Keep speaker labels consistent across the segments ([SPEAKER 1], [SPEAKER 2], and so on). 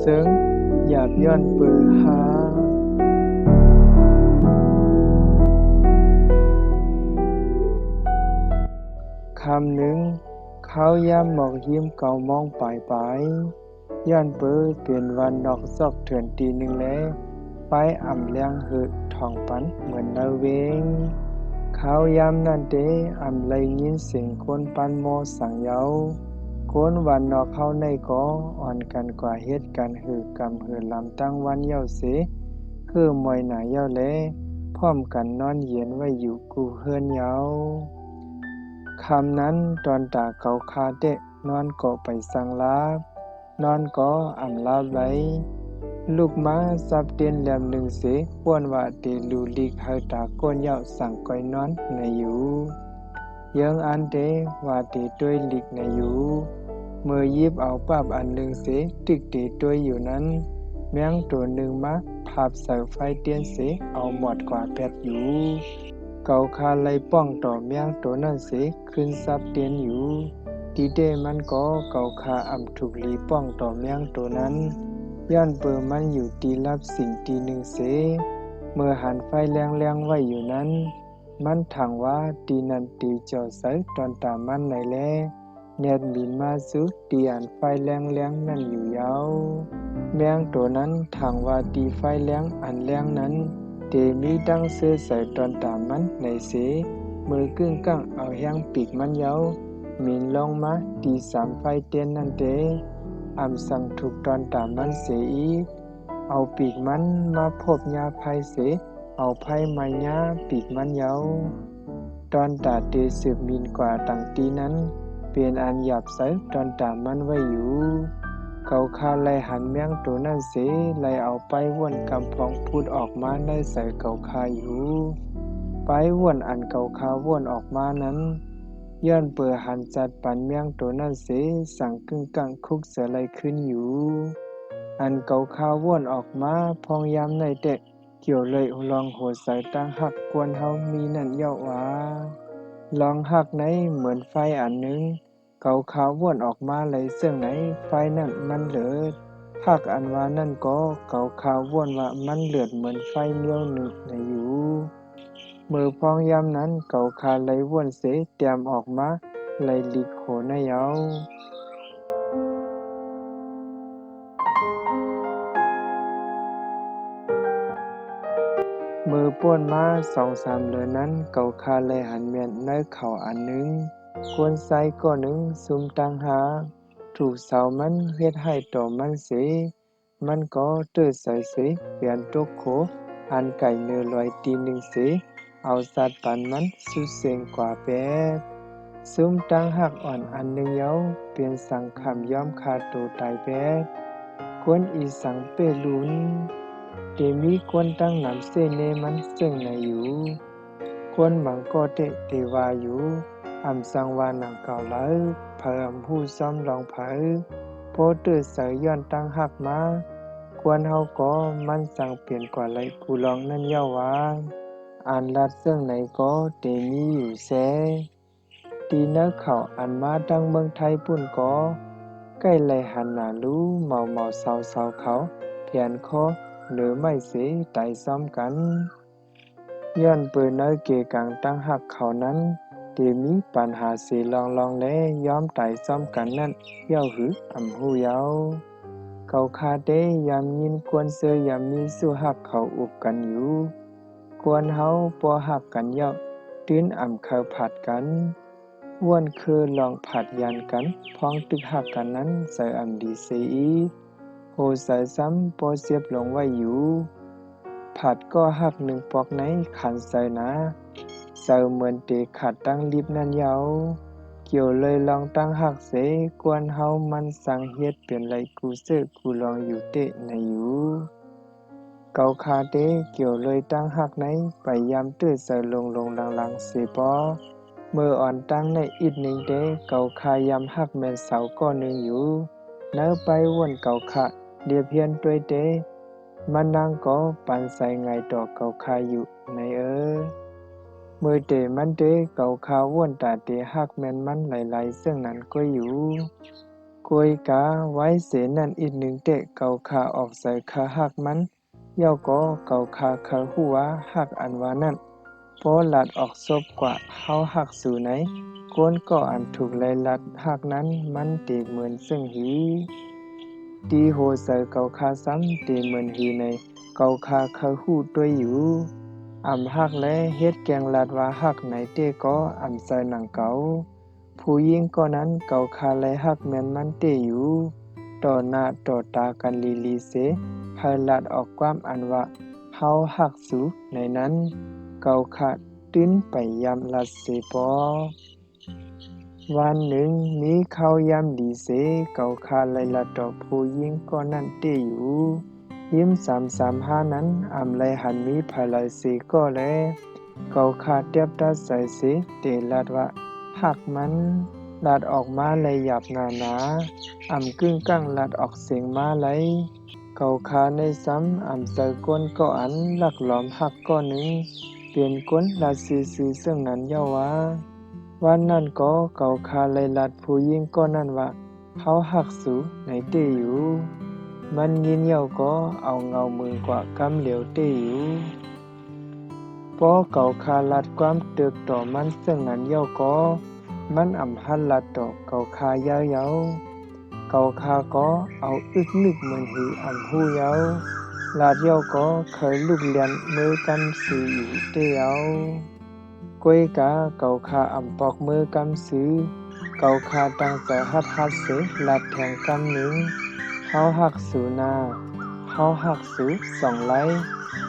[SPEAKER 1] ซึ่งหยาบย้อนปือหาคำหนึ่งเขาย่ำหมอกยิ้มเก่ามองไปย้อนปือเปลี่ยนวันดอกซอกเถื่อนตีหนึ่งแล้วไปอ่ำเลี้ยงหือทองปันเหมือนนาเวงเขาย้ำนั่นเดอ่ำเลยยินเสียงคนปันโมสั่งเยาคนวันนอกเขาในก่ออ่อนกันกว่าเฮ็ดกันหือกำหือลำตั้งวันเย้าเสคือมวยหนาเย้าแลพร้อมกันนอนเย็นไว้อยู่กูเฮือนเยาคำนั้นตอนตาเกาคาเดะนอนเกาะไปสังลาบนอนเกาะอ่ำลาบไว้ลูกม้าซับเตียนแหลมหนึ่งเสป้วนว่าเตลูลีกเฮาตาก้นเย้าสั่งก้อยนอนในอยู่ยังอันเดว่าเตด้วยลีกในอยู่เมื่อยิบเอาปับอันหนึ่งเสตึกเตด้วยอยู่นั้นแมงตัวหนึ่งมาภาพเสาไฟเตียนเสเอาหมดกว่าแปดอยู่เกาคาไลป้องต่อแมงตัวนั้นเสขึ้นซับเตียนอยู่ดีเดมันก็เกาคาอ่ำถูกลีป้องต่อแมงตัวนั้นย้อนเปิมันอยู่ตีรับสิ่งตีหนึ่งเสเมื่อหันไฟแรงๆไว้อยู่นั้นมันถังว่าตีนันตีเจ้าใสตอนตามันไหนแลเนตบินมาสุตีอันไฟแรงนั่นอยู่ยาวแมงตัวนั้นถังว่าตีไฟแรงอันแรงนั้นเตมีดังเสื้อใส่ตอนตามันในเสมือกึ่งกั้งเอาแห้งปีกมันยาวมินลงมาตีสามไฟเตียนนั่นเตอ่ำสั่งถูกตอนตามันเสียอีกเอาปีกมันมาพบยาไพเสเอาไพ่มายาปีกมันยาวตอนตาเตสืบมินกว่าตั้งตีนั้นเปลี่ยนอันหยาบใสตอนตามันไว้อยู่เกาคาไลหันแมงตัวนั่นเสไลเอาไปว่นกำพองพูดออกมาได้ใส่เกาคาอยู่ไปว่นอันเกาคาว่นออกมานั้นย้อนเปิดหันจัดปันแมงตัวนั่นเสสั่งกึ่งกังคุกเสือไลขึ้นอยู่อันเกาคาว่นออกมาพองยามในเด็กเกี่ยวเลยลองโหดใส่ตั้งหักกวนเฮามีนั่นเย้าว่าลองหักไหนเหมือนไฟอันหนึ่งเกาขาวว่นออกมาเลยเสื่องไหนไฟนั่นมันเลือดหักอันว่านั่นก็เกาขาวว่นว่ามันเลือดเหมือนไฟเมียวหนึ่งในอยู่มือพองยามนั้นเกาคาเลยว่นเสเตรียมออกมาเลยลีกโขในเยามือป้วนมาสองสามเดือนนั้นเกาคาเลยหันเมียนเนื้อเข่าอันหนึ่งกวนไซก็หนึ่งซุมตังหาถูกเสามันเฮ็ดให้ต่อมันเสมันก็เติดใส่เสเปลี่ยนตกโขอันไก่เนื้อลอยตีหนึ่งเสเอาสัตว์ปันมันสุดเสียงกว่าแปดซุมตังหักอ่อนอันหนึ่งเย้าเปลี่ยนสังคำย้อมคาตัวตายแปดกวนอีสังเปลุนเตมีกวนตั้งนำเสเนมันซึ่งในอยู่กวนหมังก็เตวาอยู่อำสังวานังเก่าแล้วเพิ่มผู้ซ้อมลองเผอโพเตอร์เสยย้อนตั้งหักมากวนเฮาก็มันสั่งเปลี่ยนกว่าไรกูลองนั่นเย้าว่าอ่านลัดซึ่งไหนก็เตมีอยู่แซตีเนื้อเขาอันมาดังเมืองไทยปุ่นก็ใกล้ไหลหันหนารู้เมาเศร้าเขาเพียนคอหรือไม่เสไต่ซ้อมกันย้อนเปิดเนื้อเกกังตั้งหักเขานั้นเตมีปัญหาสีลองและย้อมไต่ซ้อมกันนั่นเย้าหืออำหูเยาเกาคาเตยามยินกวนเสือยามมีสู้หักเขาอุบกันอยู่กวนเฮาปัวหักกันเย้าตื้นอำเขาผัดกันว่วนคือลองผัดยันกันพ้องตึกหักกันนั้นใส่อำดีเสียอีกโหใส่ซ้ำปอเสียบลงไว้อยู่ผัดก็หักหนึ่งปอกไหนขันใส่นะใส่เหมือนเตะขัดตั้งลิบนั่นเยาเกี่ยวเลยลองตั้งหักเสกวนเฮามันสังเฮ็ดเปลี่ยนไรกูเสือกูลองอยู่เตะในอยู่เกาคาเตเกี่ยวเลยตั้งหักไหนไปยามตื้อใส่ลงลังเสปอเมื่ออ่อนตั้งในอิดหนึ่งเดเกาคายามหักแม่นเสาก้อนหนึ่งอยู่เนื้อไปว่นเกาคาเดียเพียนด้วยเตมันนางก็ปันใส่ไงดอกเกาคาอยู่ในมือเตมันเตเกาคาว่นตาเตหักแม่นมันหลายๆซึ่งนั้นก็อยู่ กวยกาไว้เสนั่นอีกหนึ่งเตะเก่าคาออกใส่คาหักมันเย่าก็เก่าคาหัวหักอันว่านั่นพอลัดออกซบกว่าเฮาหักสู่ไหนก้นก็อันถูกไล่ลัดหักนั้นมันเตเหมือนซึ่งหีตีโหใส่เก่าคาซ้ำเตเหมือนหีในเก่าคาหูด้วยอยู่หักและเฮ็ดแกงลัดว่าหักไหนเตก็ใส่หนังเก่าผู้หญิงก็นั้นเก่าคาไล่หักแม่นมันเตอยู่ต่อหน้าต่อตากันลีเสภายลัดออกความอันว่าเฮาหักสู่ในนั้นเก่าคาตื้นไปยำลัดเสปอวันหนึ่งมีข้าวยำดีเสเก่าคาไล่ลัดต่อผู้หญิงก็นั่นเตอยู่ยิ้ม335นั้นไล่หันมีภายไลเสก็แลเก่าคาเตียบตัดใส่เสเตลัดว่าหักมันลัดออกมาเลยหยับหนาๆกึ่งกั้งลัดออกเสียงมาไหลเก่าคาในซ้ำใส่ก้นก็อันลักหลอมหักก็หนึ่งเปลี่ยนก้นลัดซื้อซึ่งนั้นเย้าว่าวันนั้นก็เก่าคาเลยลัดผู้หญิงก็นั่นว่าเขาหักสู่ในเตอยู่มันยินเย้าก็เอาเงามือกว่ากำเหลียวเตอยู่พอเก่าคาลัดความเตึกต่อมันซึ่งนั้นเย้าก็มันหันลัดต่อเก่าคายาวๆเก่าคาก็เอาอึกนึกเหมือนหือหูเยาลาดเย้าก็เคยลูกเลียนมือกำซื้ออยู่เตเยากวยกาเก่าคาปอกมือกำซื้อเก่าคาตั้งใจฮัดเสลัดแทงกำหนึ่งเฮาหักสู่นาเฮาหักสู่2ไล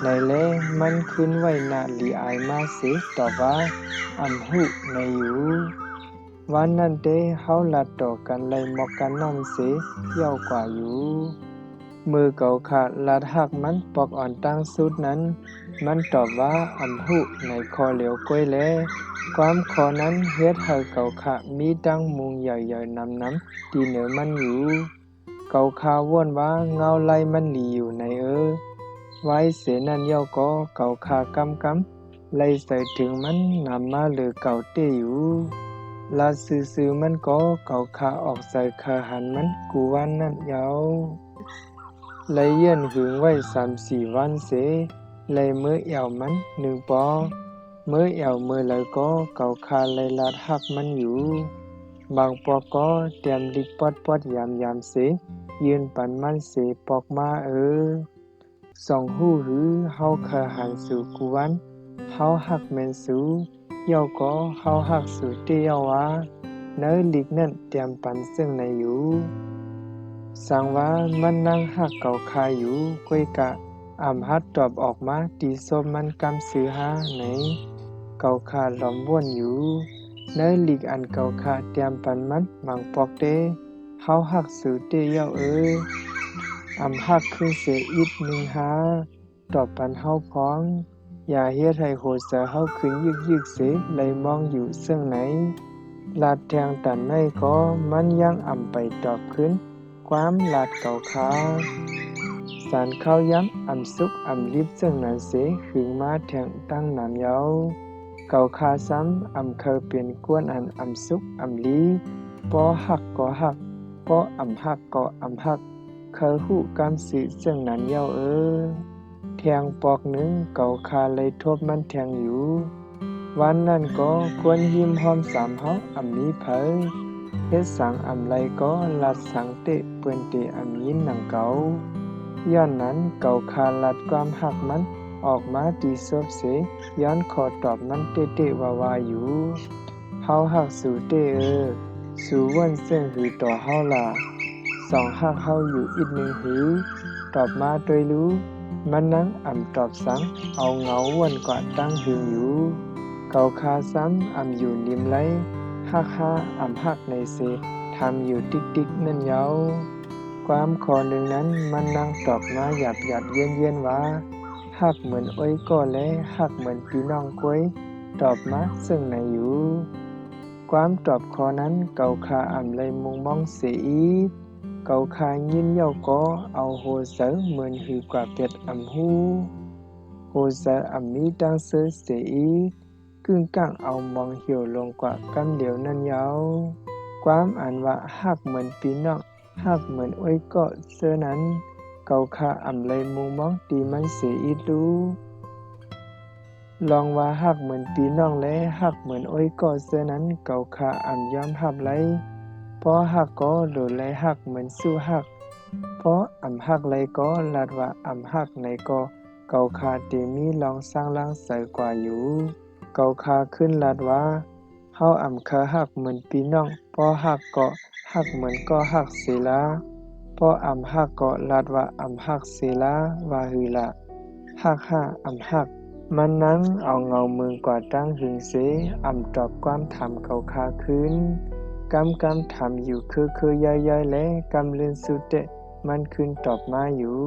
[SPEAKER 1] ในแลมันขึ้นไว้หน้าลีอายมาเสต่อว่าหูในอยู่วันนั้นเตเฮาลัดต่อกันไล่หมอกกันนำเสเย้ากว่าอยู่มือเก่าคาลัดหักมันปอกอ่อนตั้งสุดนั้นมันตอบว่าหูในคอเหลียวก้วยแลความคอนั้นเฮ็ดให้เก่าคามีดังมุงใหญ่ๆนำที่เหนือมันอยู่เก่าคาว่นว่าเงาไล่มันหลีอยู่ในไว้เสนั่นเย้าก็เก่าคากำไล่ใส่ถึงมันนำมาเหลือเก่าเตอยู่ลาซื้อมันก็เก่าคาออกใส่คาหันมันกูวันนั่นยาวไล่เยื่นหึงไว้3-4วันเสไล่มือเอี่ยวมัน1ปอมือเอี่ยวมือแล้วก็เก่าคาไล่ลัดหักมันอยู่บางปอกก็เตรียมลิกปอดยามเสยืนปันมันเสปอกมา2หู้หือเฮาคาหันสู่กูวันเฮาหักแม่นสู่เย้าก็เฮาหักสู่เตเย้าว่าเนอลิกนั่นเตรียมปันซึ่งในอยู่สังว่ามันนั่งหักเก่าคาอยู่กวยกะหัดตอบออกมาตีซบมันกำซื้อหาไหนเก่าคาหลอมว่นอยู่เนอลิกอันเก่าคาเตรียมปันมันมังปอกเตเฮาหักสู่เตเย้าหักคือเสียอีกหนึ่งหาตอบปันเฮาพ้องอย่าเฮ็ดให้โหเสเฮาขึ้นยึกเสเลยมองอยู่ซึ่งไหนลาดแทงตันไม่ก็มันยังไปตอบขึ้นความลาดเก่าคาสารข้าวย้ำสุกลิบซึ่งนั้นเสหึงมาแทงตั้งน้ำเยาเก่าคาซ้ำเคยเปลี่ยนกวนสุกลีปอหักก็หักปอหักก็หักเคยหูกำสิซึ่งนั้นเย้าแทงปอกหนึ่งเก่าคาเลยทบมันแทงอยู่วันนั้นก็ควรหิมหอม3เฮามีเผยเฮ็ดสังไรก็ลัดสังเตะเปื้อนเตยินหนังเก่าย้อนนั้นเก่าคาลัดความหักมันออกมาตีซบเสย้อนขอตอบมันเตะว่าอยู่เฮาหักสู่เตสู่วันเส้นหือต่อเฮาล่ะ2หักเฮาอยู่อีกหนึ่งหือตอบมาโดยรู้มันนั่งตอบสังเอาเงาวนกว่าตั้งหึงอยู่เก่าคาซ้ำอยู่ริมไหลหักหักในเสทำอยู่ติ๊กนั่นเยาความขอหนึ่งนั้นมันนั่งตอบมาหยับเย็นว่าหักเหมือนอ้อยก็และหักเหมือนพี่น้องกล้วยตอบมาซึ่งไหนอยู่ความตอบขอนั้นเก่าคาเลยมุงมองเสียอีเก่าคายินเย้าก็เอาโหเสเหมือนหือกว่าเป็ดหูโหเสมีดังเสือเสียอีกึ่งก้างเอามองเหี่ยวลงกว่ากันเหลียวนั่นยาวค ความอ่านว่าฮักเหมือนพี่น้องฮักเหมือนอ้อยก็เสื้อนั้นเกาคาอ่ำเลยมุงมองตีมันเสียอีรู้ลองว่าฮักเหมือนพี่น้องและฮักเหมือนอ้อยก็เสื้อนั้นเกาคาอ่ำยอมฮับไลเพราะฮักก็โดดไลฮักเหมือนสู้ฮักเพราะอ่ำฮักไลก็ลาดว่าอ่ำฮักในก็เกาคาเตมีลองสร้างล่างใสกว่าอยู่เกาคาขึ้นลาดว่าเฮาอ่ำเคอฮักเหมือนพี่น้องเพราะฮักก็ฮักเหมือนก็ฮักเสียละเพราะอ่ำฮักก็ลาดว่าอ่ำฮักเสียละว่าหือละฮักห้าอ่ำฮักมันนั้นเอาเงามือกว่าตั้งหึงเสอ่ำตอบความถามเกาคาขึ้นกำถามอยู่คือย่อยๆและกำเลือนสุดเตะมันขึ้นตอบมาอยู่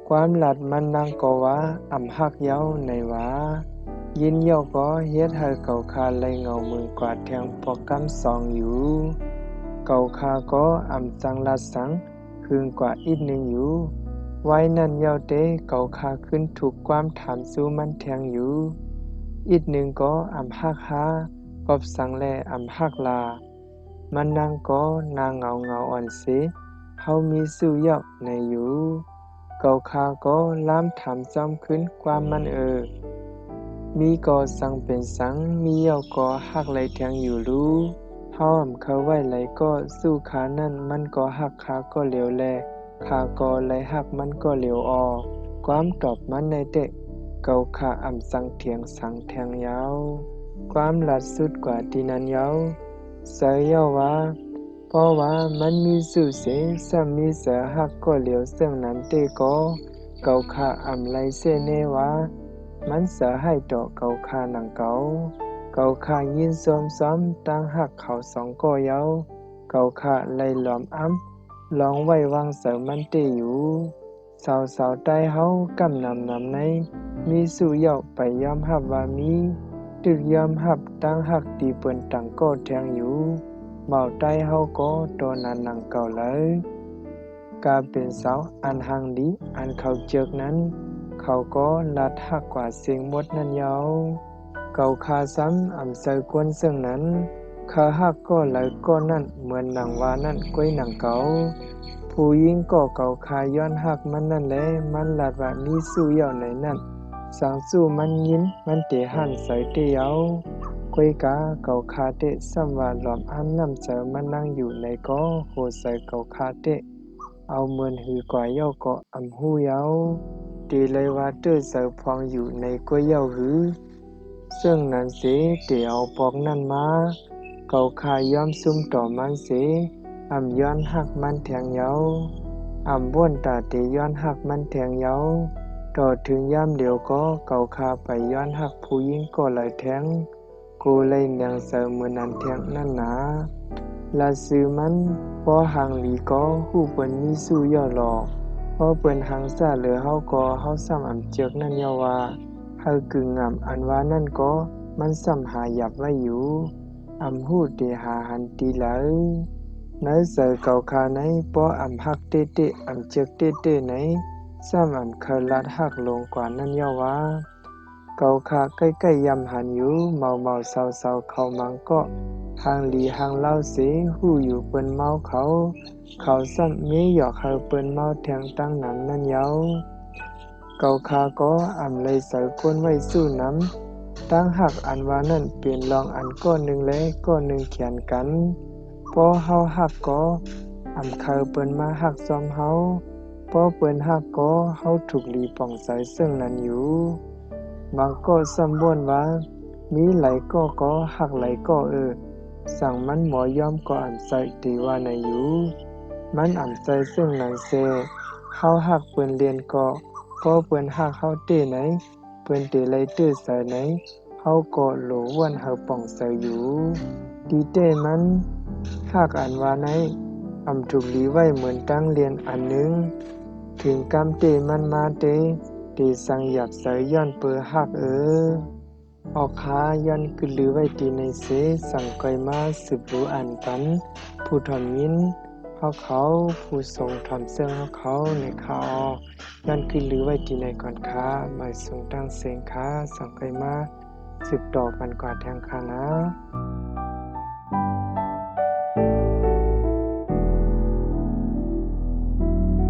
[SPEAKER 1] ความหลัดมันนางก็ว่าอ่ำฮักเย้าในว่ายินเย้าก็เฮ็ดให้เกาคาเลยเงามือกว่าแทงพอกำสองอยู่เกาคาก็อ่ำจังลัดสังคืนกว่าอีกหนึ่งอยู่ไว้นั่นเย้าเตเกาคาขึ้นถูกความถามสู้มันแทงอยู่อีกหนึ่งก็อ่ำฮักฮากอบสังแลอ่ำฮักลามันนางก็นางเงาอ่อนเสเฮามีสู้ยอกในอยู่เกาคาก็ล้ามถามจอมขึ้นความมันมีก็สังเป็นสังมีเย้าก็ฮักไหลแทงอยู่รู้เฮาอ่ำเขาไว้ไหลก็สู้ขานั่นมันก็ฮักขาก็เหลียวแลขาก็ไหลฮักมันก็เหลียวออกความตอบมันในเตะเกาคาอ่ำสังเถียงสังแทงยาวความหลัดสุดกว่าที่นั้นยาวเสยเย้าว่าเพราะว่ามันมีสู่เสซ้ำมีเสือฮักก็เหลียวเสื่องนั้นเตก็เกาคาอ่ำไหลเสเนว่ามันเสือให้ต่อเกาคาหนังเกาคายินซ้อมตั้งหักเขาสองก็เย้าเกาคาไหลหลอมอ้ำลองไว้วางเสือมันเตอยู่สาวใต้เฮากำนำในมีสู่เย้าไปยอมรับว่ามีตึกยอมรับตั้งหักตีเปิ้นตังก็แทงอยู่เมาใต้เฮาก็ตัวนั้นหนังเก่าเลยกาเป็นสาวอันหังดีอันเขาเจอกนั้นเขาก็ลัดหักกว่าเสียงหมดนั้นเยาเก่าคาซ้ำอ่ำใส่กวนซึ่งนั้นคาหักก็ไหลก็นั่นเหมือนหนังว่านั่นก้วยหนังเก่าผู้หญิงก็เก่าคาย้อนหักมันนั่นแหละมันลัดว่ามีสู้เยาในนั่นสังสู้มันยินมันเตหันใส่เตเยาก้วยกาเก่าคาเตซ้ำว่าหลอมอ้ำน้ำเจอมันนั่งอยู่ในก็โหใส่เก่าคาเตเอาเหมือนหือกว่าเย้าก็อ่ำหู้เย้าตีเลยว่าเตื้อเสือพองอยู่ในก้วยเย้าหือซึ่งนั้นเสเตเอาปอกนั่นมาเก่าคายอมซุ่มต่อมันเสอ่ำย้อนหักมันแทงเย้าอ่ำบ้วนตาเตย้อนหักมันแทงเย้าต่อถึงย่ำเดียวก็เก่าคาไปย้อนหักผู้หญิงก็เลยแทงกูเลยเนียงเสือมือนันแทงนั่นหนาลาซื้อมันพอหางหลีก็หู้เปิ้นมีสู้ย่อหลอกพอเปิ้นหังซาเหลือเฮาก็เฮาซ้ำอ่ำเจือกนั่นยาว่าเฮากึ่งง่ำอันว่านั่นก็มันซ้ำหาหยับไว้อยู่อ่ำหู้เตหาหันตีไหลในเสือเก่าคาในปออ่ำหักเตเตอ่ำเจือกเตเตไหนซ้ำอ่ำเคลัดหักลงกว่านั่นยาว่าเก่าคาใกล้ๆยำหันอยู่เมาๆเศร้าๆเข้ามังก็หางหลีหางเล่าเสหู้อยู่เปิ้นเมาเขาซ้ำมีหยอกเฮาเปิ้นเมาแทงตั้งนั้นนั่นเยาเก่าคาก็อ่ำเลยใส่ก้นไว้สู้น้ำตั้งหักอันว่านั่นเปลี่ยนลองอันก้อนหนึ่งและก้อนหนึ่งเขียนกันพอเฮาหักก็อ่ำเขาเปิ้นมาหักซ้อมเฮาพอเปิ้นหักก็เฮาถูกหลีป่องใสซึ่งนั้นอยู่บางก็ซ้ำบ่วนว่ามีไหลก็หักไหลก็สั่งมันหมอยอมก็อ่ำใส่ตีว่าในอยู่มันอ่ำใส่ซึ่งนั้นเซเฮาหักเปิ้นเรียนก็พอเปิ้นหักเฮาเต้ไหนเปิ้นเตไลตื้อใส่ไหนเฮาก็โหลว่วนเฮาป่องใส่อยู่ดีเต้มันหักอันว่าในอ่ำถูกหลีไว้เหมือนตั้งเรียนอันหนึ่งถึงกำเตมันมาเตสังหยับใส่ย้อนเปอหักออกหายันกึลือไว้ตีในเสสั่งไกมาสืบรู้อ่านปันผู้ถ่อมยินเขาผู้ทรงถ่อมเสื่องเขาในข่าวยันกึลือไว้ตีในก่อนค้าหมายทรงตั้งเสียงค้าสั่งไกมาสืบต่อกันกว่าแทงคานะ